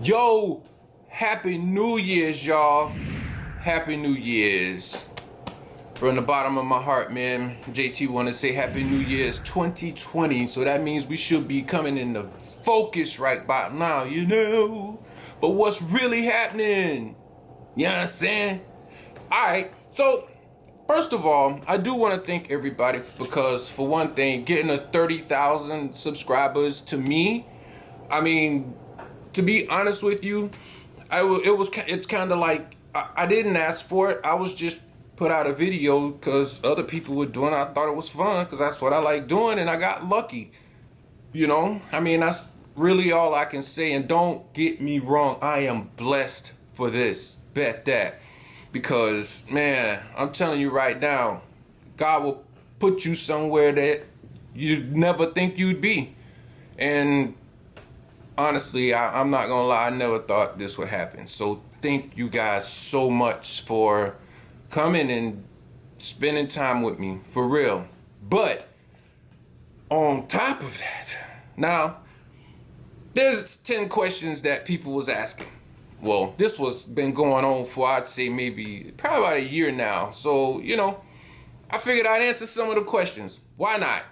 Yo, Happy New Year's, y'all. Happy New Year's. From the bottom of my heart, man, JT want to say Happy New Year's 2020. So that means we should be coming into focus right about now, you know. But what's really happening? You know what I'm saying? Alright, so first of all, I do want to thank everybody because, for one thing, getting a 30,000 subscribers to me, I mean, to be honest with you, it's kind of like I didn't ask for it. I was just put out a video because other people were doing it. I thought it was fun because that's what I like doing, and I got lucky. You know, I mean, that's really all I can say. And don't get me wrong, I am blessed for this. Bet that. Because, man, I'm telling you right now, God will put you somewhere that you'd never think you'd be. And honestly, I'm not gonna lie, I never thought this would happen. So thank you guys so much for coming and spending time with me, for real. But on top of that, now there's 10 questions that people was asking. Well, this was been going on for, I'd say, probably about a year now. So, you know, I figured I'd answer some of the questions. Why not?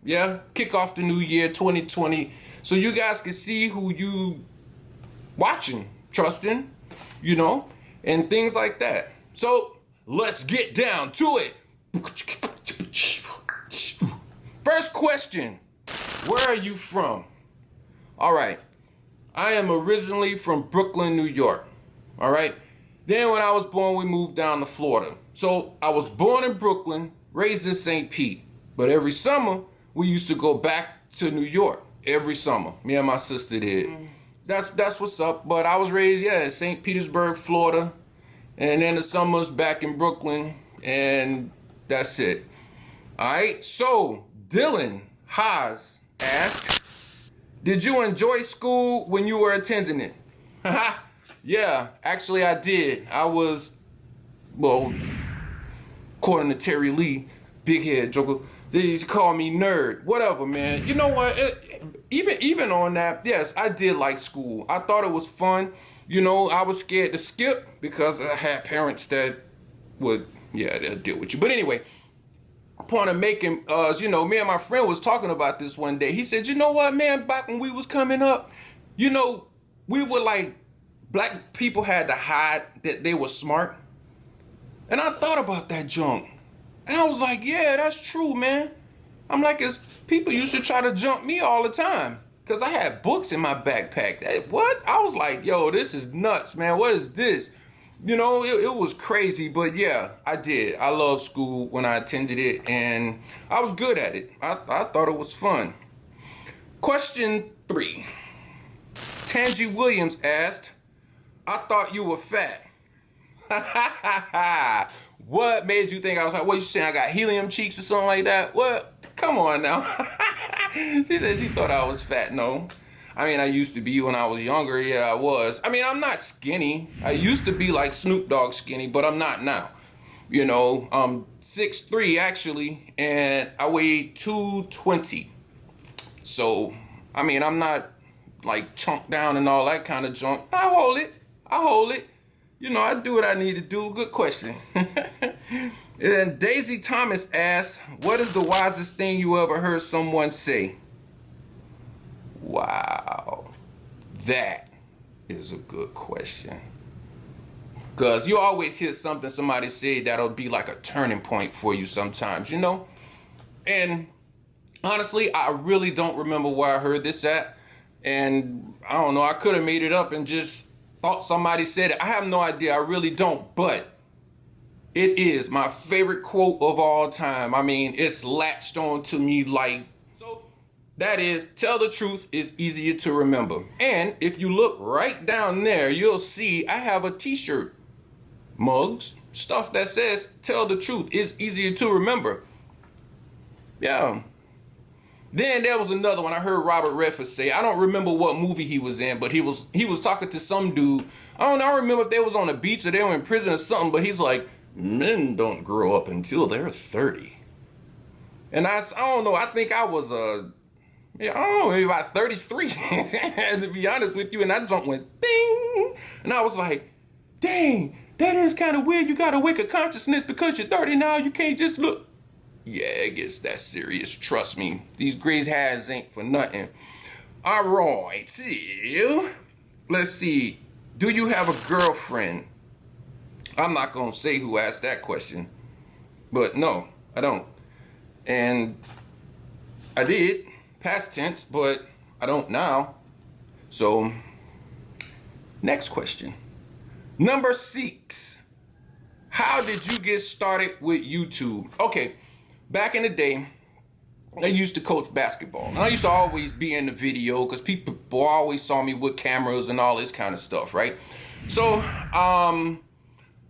Yeah, kick off the new year 2020 so you guys can see who you watching, trusting, you know, and things like that. So let's get down to it. First question, where are you from? All right, I am originally from Brooklyn, New York. All right, then when I was born, we moved down to Florida. So I was born in Brooklyn, raised in St. Pete, but every summer we used to go back to New York. Every summer, me and my sister did. That's what's up. But I was raised, in St. Petersburg, Florida, and then the summers back in Brooklyn, and that's it. All right. So Dylan Haas asked, "Did you enjoy school when you were attending it?" Yeah, actually I did. I was, well, according to Terry Lee, big head joker, they used to call me nerd. Whatever, man. You know what? Even on that, yes, I did like school. I thought it was fun. You know, I was scared to skip because I had parents that would, they'll deal with you. But anyway, point of making, you know, me and my friend was talking about this one day. He said, you know what, man, back when we was coming up, you know, we were like, black people had to hide that they were smart. And I thought about that junk. And I was like, yeah, that's true, man. I'm like, people used to try to jump me all the time because I had books in my backpack. What? I was like, yo, this is nuts, man. What is this? You know, it was crazy. But yeah, I did. I loved school when I attended it, and I was good at it. I thought it was fun. Question 3. Tangi Williams asked, "I thought you were fat." What made you think I was fat? What, you saying I got helium cheeks or something like that? What? Come on now. She said she thought I was fat. No. I mean, I used to be when I was younger. Yeah, I was. I mean, I'm not skinny. I used to be like Snoop Dogg skinny, but I'm not now. You know, I'm 6'3" actually, and I weigh 220. So, I mean, I'm not like chunked down and all that kind of junk. I hold it. You know, I do what I need to do. Good question. And then Daisy Thomas asks, "What is the wisest thing you ever heard someone say?" Wow. That is a good question. Because you always hear something somebody say that'll be like a turning point for you sometimes, you know? And honestly, I really don't remember where I heard this at. And I don't know, I could have made it up and just thought somebody said it. I have no idea. I really don't. But it is my favorite quote of all time. I mean, it's latched on to me like, so that is, tell the truth is easier to remember. And if you look right down there, you'll see I have a t-shirt, mugs, stuff that says tell the truth is easier to remember. Yeah. Then there was another one I heard Robert Redford say. I don't remember what movie he was in, but he was talking to some dude. I don't remember if they was on the beach or they were in prison or something, but he's like, men don't grow up until they're 30. And I don't know, I think I was Yeah, I don't know, maybe about 33, to be honest with you. And that jump went ding. And I was like, dang, that is kind of weird. You got a wicked consciousness because you're 30 now. You can't just look. Yeah, it gets that serious. Trust me. These gray hairs ain't for nothing. All right, so let's see. Do you have a girlfriend? I'm not going to say who asked that question. But no, I don't. And I did. Past tense, but I don't now. So, next question. Number 6. How did you get started with YouTube? Okay, back in the day, I used to coach basketball. And I used to always be in the video because people always saw me with cameras and all this kind of stuff, right? So,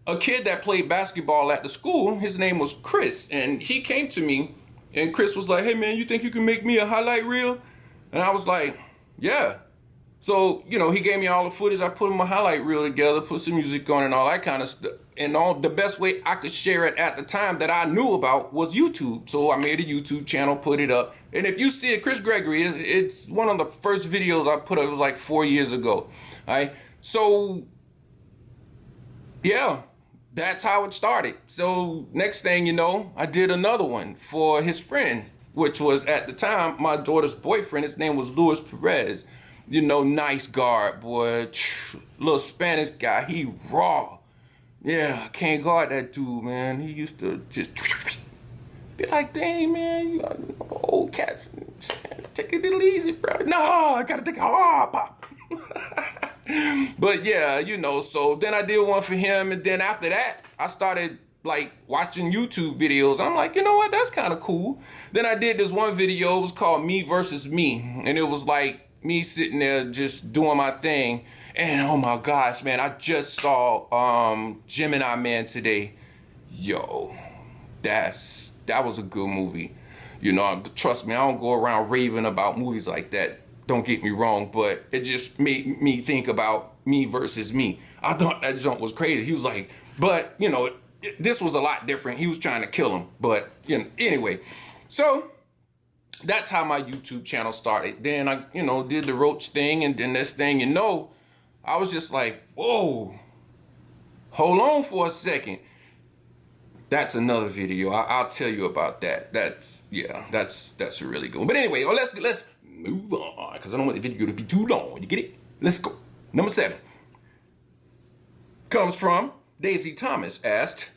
a kid that played basketball at the school, his name was Chris, and he came to me. And Chris was like, hey, man, you think you can make me a highlight reel? And I was like, yeah. So, he gave me all the footage. I put my highlight reel together, put some music on and all that kind of stuff. And the best way I could share it at the time that I knew about was YouTube. So I made a YouTube channel, put it up. And if you see it, Chris Gregory, it's one of the first videos I put up. It was like 4 years ago. All right. So, yeah. That's how it started. So next thing you know, I did another one for his friend, which was at the time my daughter's boyfriend. His name was Luis Perez. Nice guard, boy. Little Spanish guy. He raw. Yeah, I can't guard that dude, man. He used to just be like, dang, man, you old cat. Take it a little easy, bro. No, I gotta take a hard pop. But yeah, so then I did one for him, and then after that, I started like watching YouTube videos. I'm like, you know what, that's kind of cool. Then I did this one video, it was called Me Versus Me, and it was like me sitting there just doing my thing. And oh my gosh, man, I just saw Gemini Man today. Yo, that was a good movie. Trust me, I don't go around raving about movies like that. Don't get me wrong, but it just made me think about Me Versus Me. I thought that jump was crazy. He was like, but, this was a lot different. He was trying to kill him. But, anyway. So, that's how my YouTube channel started. Then I, did the Roach thing. And then this thing, I was just like, whoa. Hold on for a second. That's another video. I'll tell you about that. That's a really good one. But anyway, let's move on, because I don't want the video to be too long. You get it? Let's go. Number 7 comes from Daisy Thomas. Asked,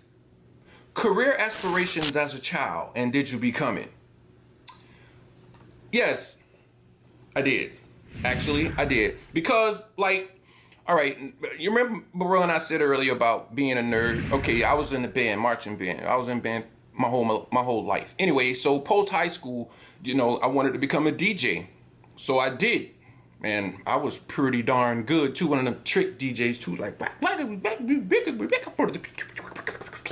career aspirations as a child, and did you become it? Yes, I did. Actually, I did. Because, all right, you remember when I said earlier about being a nerd? Okay, I was in the band, marching band. I was in band my whole life. Anyway, so post high school, I wanted to become a DJ. So I did. And I was pretty darn good too. One of them trick DJs too, like,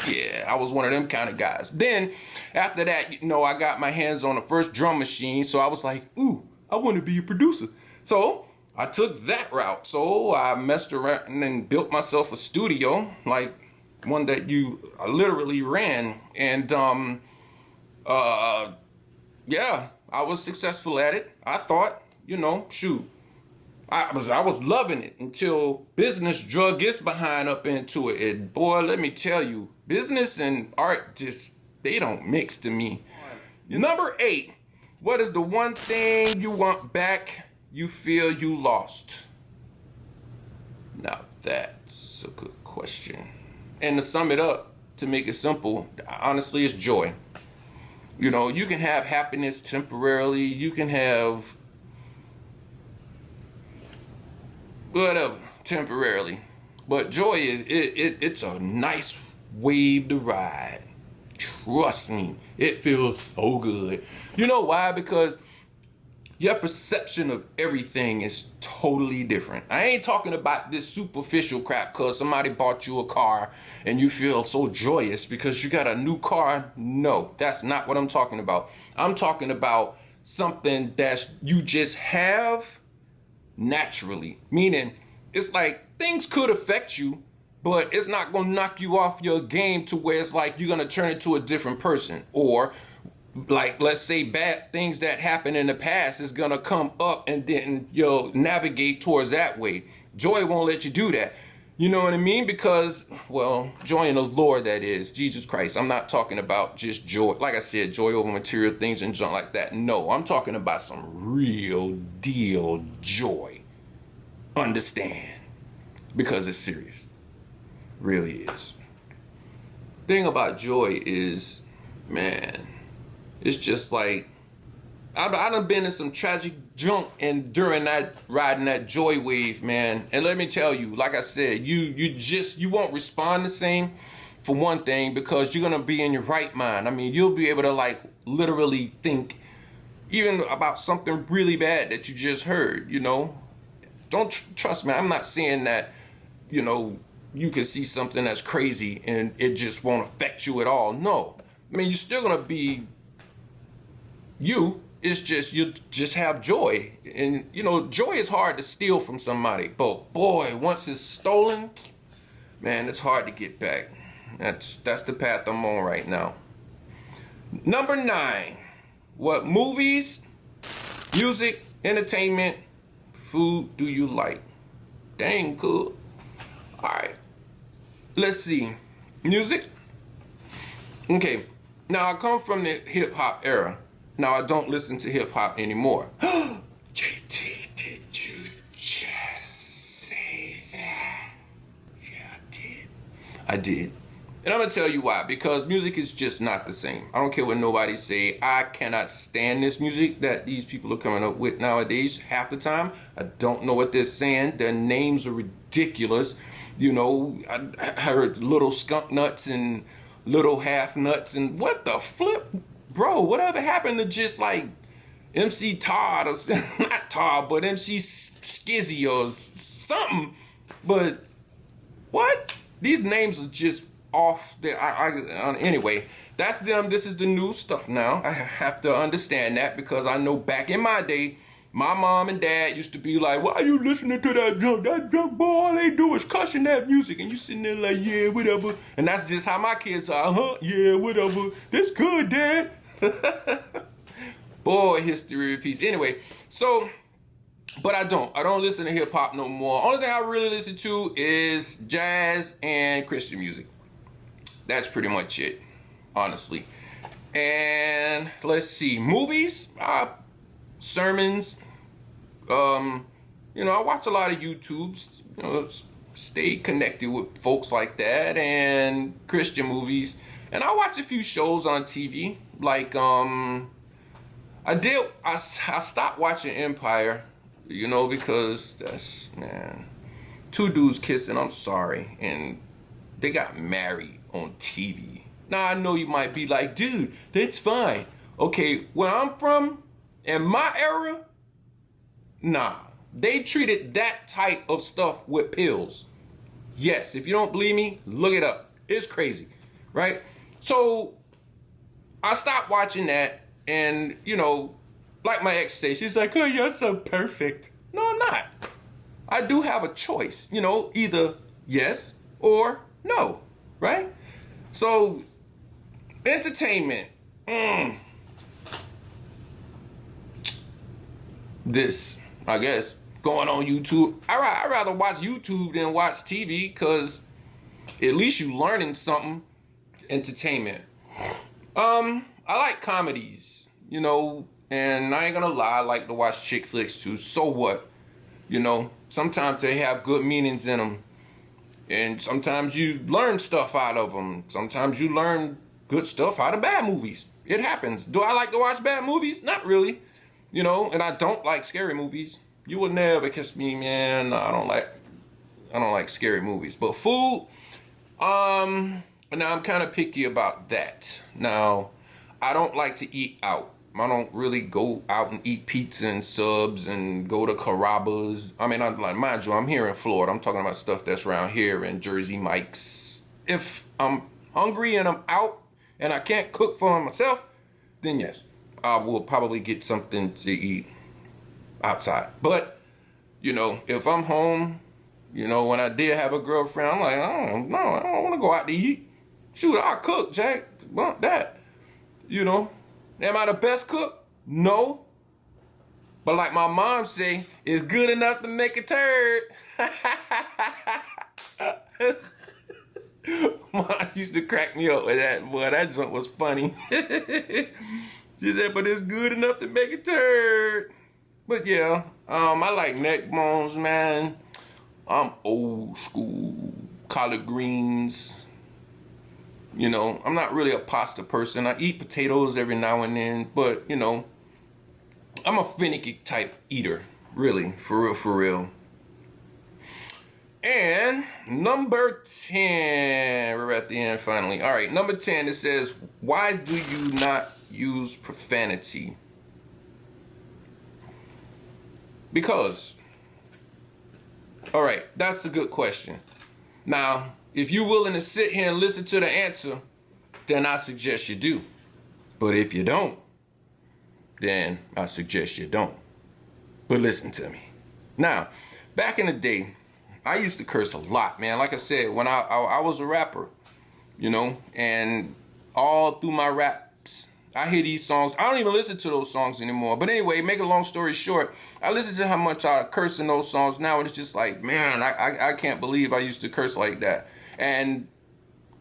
yeah, I was one of them kind of guys. Then after that, I got my hands on the first drum machine. So I was like, ooh, I want to be a producer. So I took that route. So I messed around and built myself a studio, like one that I literally ran. And yeah, I was successful at it. I thought, shoot. I was loving it until business drug its behind up into it. And boy, let me tell you, business and art they don't mix to me. Number 8, what is the one thing you want back you feel you lost? Now that's a good question. And to sum it up, to make it simple, honestly, it's joy. You can have happiness temporarily. You can have whatever temporarily, but joy it's a nice wave to ride. Trust me, it feels so good. You know why? Because your perception of everything is totally different. I ain't talking about this superficial crap because somebody bought you a car and you feel so joyous because you got a new car. No, that's not what I'm talking about. I'm talking about something that you just have naturally. Meaning, it's like things could affect you, but it's not going to knock you off your game to where it's like you're going to turn into a different person. Or like, let's say bad things that happened in the past is gonna come up, and then you'll navigate towards that way. Joy won't let you do that. You know what I mean? Because, well, joy in the Lord, that is, Jesus Christ. I'm not talking about just joy. Like I said, joy over material things and junk like that. No, I'm talking about some real deal joy. Understand? Because it's serious. Really is. Thing about joy is, man, it's just like, I done been in some tragic junk and during that riding that joy wave, man. And let me tell you, like I said, you won't respond the same, for one thing, because you're gonna be in your right mind. I mean, you'll be able to like literally think even about something really bad that you just heard. You know, don't trust me. I'm not saying that, you know, you can see something that's crazy and it just won't affect you at all. No, I mean, you're still gonna be you. It's just, you just have joy. And, you know, joy is hard to steal from somebody. But, boy, once it's stolen, man, it's hard to get back. That's the path I'm on right now. Number 9. What movies, music, entertainment, food do you like? Dang, cool. All right. Let's see. Music. Okay. Now, I come from the hip-hop era. Now, I don't listen to hip-hop anymore. JT, did you just say that? Yeah, I did. And I'm going to tell you why. Because music is just not the same. I don't care what nobody say. I cannot stand this music that these people are coming up with nowadays. Half the time, I don't know what they're saying. Their names are ridiculous. You know, I heard Little Skunk Nuts and Little Half Nuts. And what the flip? Bro, whatever happened to just like MC Todd or not Todd, but MC Skizzy or something? But what? These names are just off there. Anyway, that's them. This is the new stuff now. I have to understand that because I know back in my day, my mom and dad used to be like, "Why are you listening to that junk? That junk, boy, all they do is cussing that music." And you sitting there like, "Yeah, whatever." And that's just how my kids are. Yeah, whatever. That's good, Dad. Boy, history repeats. Anyway, so, but I don't listen to hip hop no more. Only thing I really listen to is jazz and Christian music. That's pretty much it, honestly. And let's see, movies, sermons. You know, I watch a lot of YouTubes. You know, stay connected with folks like that, and Christian movies. And I watch a few shows on TV. Like, I stopped watching Empire, you know, because that's, man, two dudes kissing, I'm sorry, and they got married on TV. Now, I know you might be like, dude, that's fine. Okay, where I'm from, in my era, nah, they treated that type of stuff with pills. Yes, if you don't believe me, look it up. It's crazy, right? So I stopped watching that, and, you know, like my ex says, she's like, "Oh, you're so perfect." No, I'm not. I do have a choice, you know, either yes or no, right? So, entertainment. This, I guess, going on YouTube. I'd rather watch YouTube than watch TV, because at least you learning something. Entertainment. I like comedies, you know, and I ain't gonna lie, I like to watch chick flicks too. So what? You know, sometimes they have good meanings in them, and sometimes you learn stuff out of them. Sometimes you learn good stuff out of bad movies. It happens. Do I like to watch bad movies? Not really, you know, and I don't like scary movies. You will never kiss me, man. No, I don't like scary movies. But food, now I'm kind of picky about that. Now, I don't like to eat out. I don't really go out and eat pizza and subs and go to Carrabba's. I mean, mind you, I'm here in Florida. I'm talking about stuff that's around here in Jersey Mike's. If I'm hungry and I'm out and I can't cook for myself, then yes, I will probably get something to eat outside. But, you know, if I'm home, you know, when I did have a girlfriend, I'm like, I don't want to go out to eat. Shoot, I'll cook, Jack. Want that, you know. Am I the best cook? No. But like my mom say, it's good enough to make a turd. Mom used to crack me up with that. Boy, that junk was funny. She said, but it's good enough to make a turd. But yeah, I like neck bones, man. I'm old school. Collard greens. You know, I'm not really a pasta person. I eat potatoes every now and then, but you know, I'm a finicky type eater, really, for real, for real. And number 10, we're at the end finally. All right, number 10, it says, why do you not use profanity? Because. All right, that's a good question. Now, if you're willing to sit here and listen to the answer, then I suggest you do. But if you don't, then I suggest you don't. But listen to me. Now, back in the day, I used to curse a lot, man. Like I said, when I was a rapper, you know, and all through my raps, I hear these songs. I don't even listen to those songs anymore. But anyway, make a long story short, I listen to how much I curse in those songs now, and it's just like, man, I can't believe I used to curse like that. And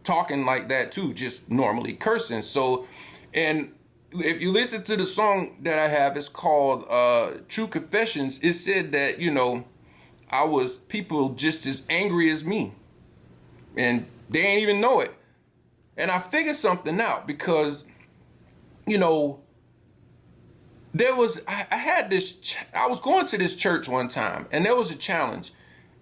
talking like that too, just normally cursing. So, and if you listen to the song that I have, it's called True Confessions. It said that, you know, I was people just as angry as me. And they ain't even know it. And I figured something out because, you know, I had this, I was going to this church one time and there was a challenge.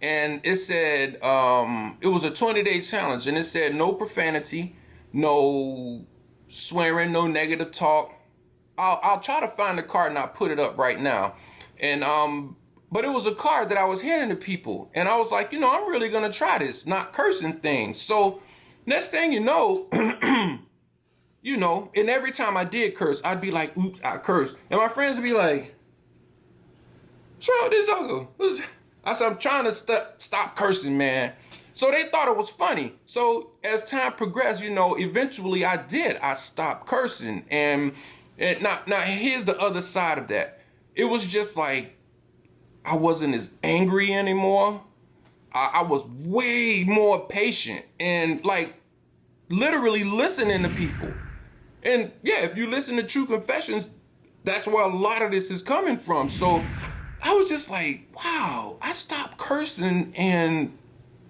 And it said, it was a 20-day challenge. And it said no profanity, no swearing, no negative talk. I'll try to find the card and I'll put it up right now. And but it was a card that I was handing to people, and I was like, you know, I'm really gonna try this, not cursing things. So next thing you know, you know, and every time I did curse, I'd be like, oops, I cursed, and my friends would be like, what's wrong with this doggo? I said, I'm trying to stop cursing, man. So they thought it was funny. So as time progressed, you know, eventually I did. I stopped cursing. And now here's the other side of that. It was just like, I wasn't as angry anymore. I was way more patient and like literally listening to people. And yeah, if you listen to True Confessions, that's where a lot of this is coming from. So I was just like, wow, I stopped cursing and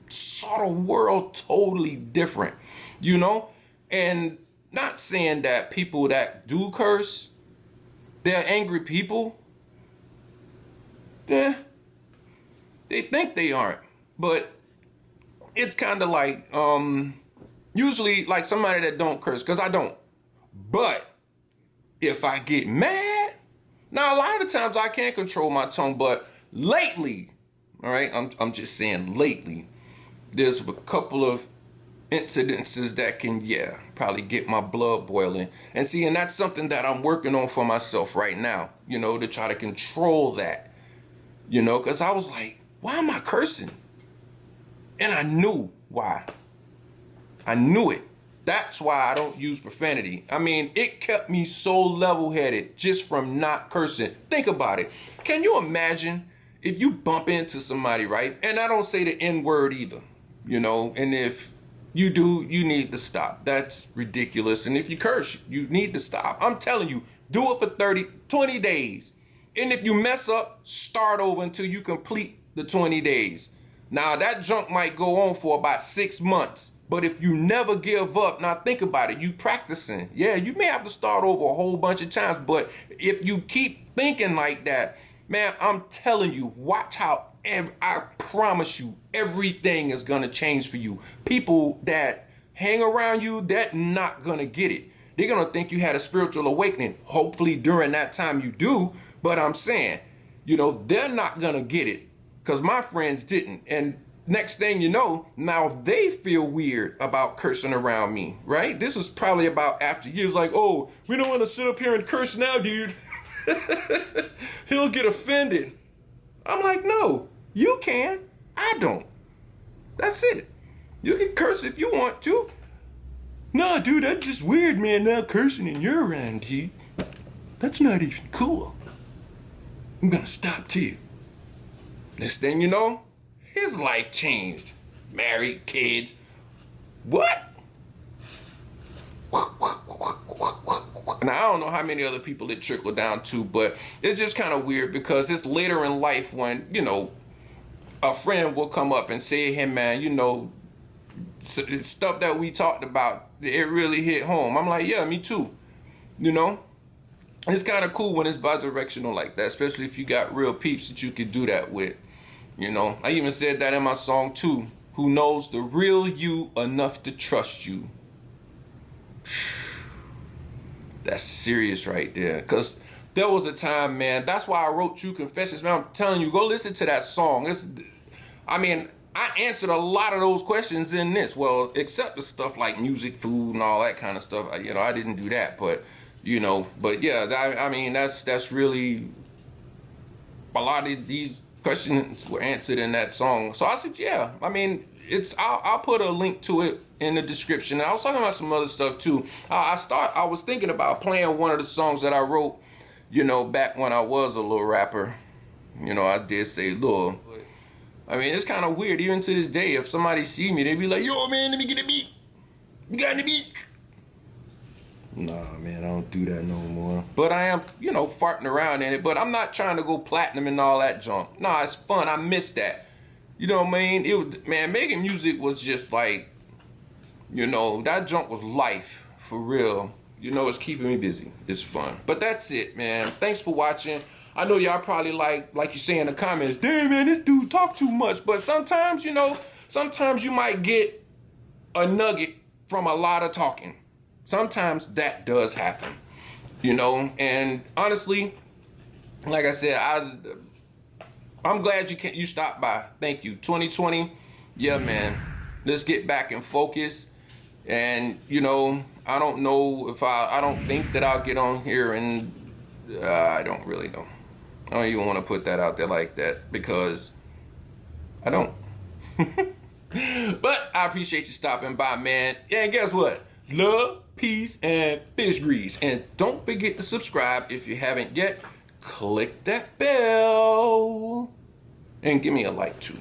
saw the world totally different, you know? And not saying that people that do curse, they're angry people. Yeah, they think they aren't. But it's kind of like, usually like somebody that don't curse, because I don't. But if I get mad, now a lot of the times I can't control my tongue, but lately, all right, I'm just saying lately, there's a couple of incidences that can, probably get my blood boiling. And see, and that's something that I'm working on for myself right now, you know, to try to control that, you know, because I was like, why am I cursing? And I knew why. I knew it. That's why I don't use profanity. I mean, it kept me so level-headed just from not cursing. Think about it. Can you imagine if you bump into somebody, right? And I don't say the N-word either, you know, and if you do, you need to stop. That's ridiculous. And if you curse, you need to stop. I'm telling you, do it for 20 days. And if you mess up, start over until you complete the 20 days. Now, that junk might go on for about 6 months. But if you never give up, now think about it, you practicing. Yeah, you may have to start over a whole bunch of times, but if you keep thinking like that, man, I'm telling you, watch how, I promise you, everything is going to change for you. People that hang around you, they're not going to get it. They're going to think you had a spiritual awakening. Hopefully during that time you do, but I'm saying, you know, they're not going to get it because my friends didn't. And next thing you know, now they feel weird about cursing around me, right? This was probably about after years like, oh, we don't want to sit up here and curse now, dude. He'll get offended. I'm like, no, you can. I don't. That's it. You can curse if you want to. No, dude, that's just weird, man, now cursing in your around, dude. That's not even cool. I'm gonna stop too. Next thing you know, his life changed. Married, kids. What? Now, I don't know how many other people it trickled down to, but it's just kind of weird because it's later in life when, you know, a friend will come up and say, hey, man, you know, stuff that we talked about, it really hit home. I'm like, yeah, me too. You know? It's kind of cool when it's bi-directional like that, especially if you got real peeps that you could do that with. You know? I even said that in my song, too. Who knows the real you enough to trust you? That's serious right there. Because there was a time, man, that's why I wrote True Confessions. Man, I'm telling you, go listen to that song. I answered a lot of those questions in this. Well, except the stuff like music, food, and all that kind of stuff. You know, I didn't do that. But, you know, but yeah, that's really, a lot of these questions were answered in that song. So I said, yeah, I mean, I'll put a link to it in the description. And I was talking about some other stuff too. I was thinking about playing one of the songs that I wrote, you know, back when I was a little rapper. You know, I did say little. I mean, it's kind of weird even to this day. If somebody see me, they be like, yo, man, let me get a beat. You got any beat? Nah, man, I don't do that no more. But I am, you know, farting around in it. But I'm not trying to go platinum and all that junk. Nah, it's fun. I miss that. You know what I mean? Man, making music was just like, you know, that junk was life, for real. You know, it's keeping me busy. It's fun. But that's it, man. Thanks for watching. I know y'all probably like you say in the comments, damn, man, this dude talk too much. But sometimes, you know, sometimes you might get a nugget from a lot of talking. Sometimes that does happen, you know. And honestly, like I said, I'm glad you stopped by. Thank you. 2020, yeah, man. Let's get back in focus. And, you know, I don't know if I don't think that I'll get on here, and I don't really know. I don't even want to put that out there like that because I don't. But I appreciate you stopping by, man. Yeah, and guess what? Love, peace, and fish grease. And don't forget to subscribe if you haven't yet. Click that bell. And give me a like, too.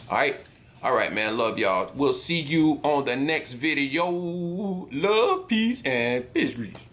All right? All right, man. Love y'all. We'll see you on the next video. Love, peace, and fish grease.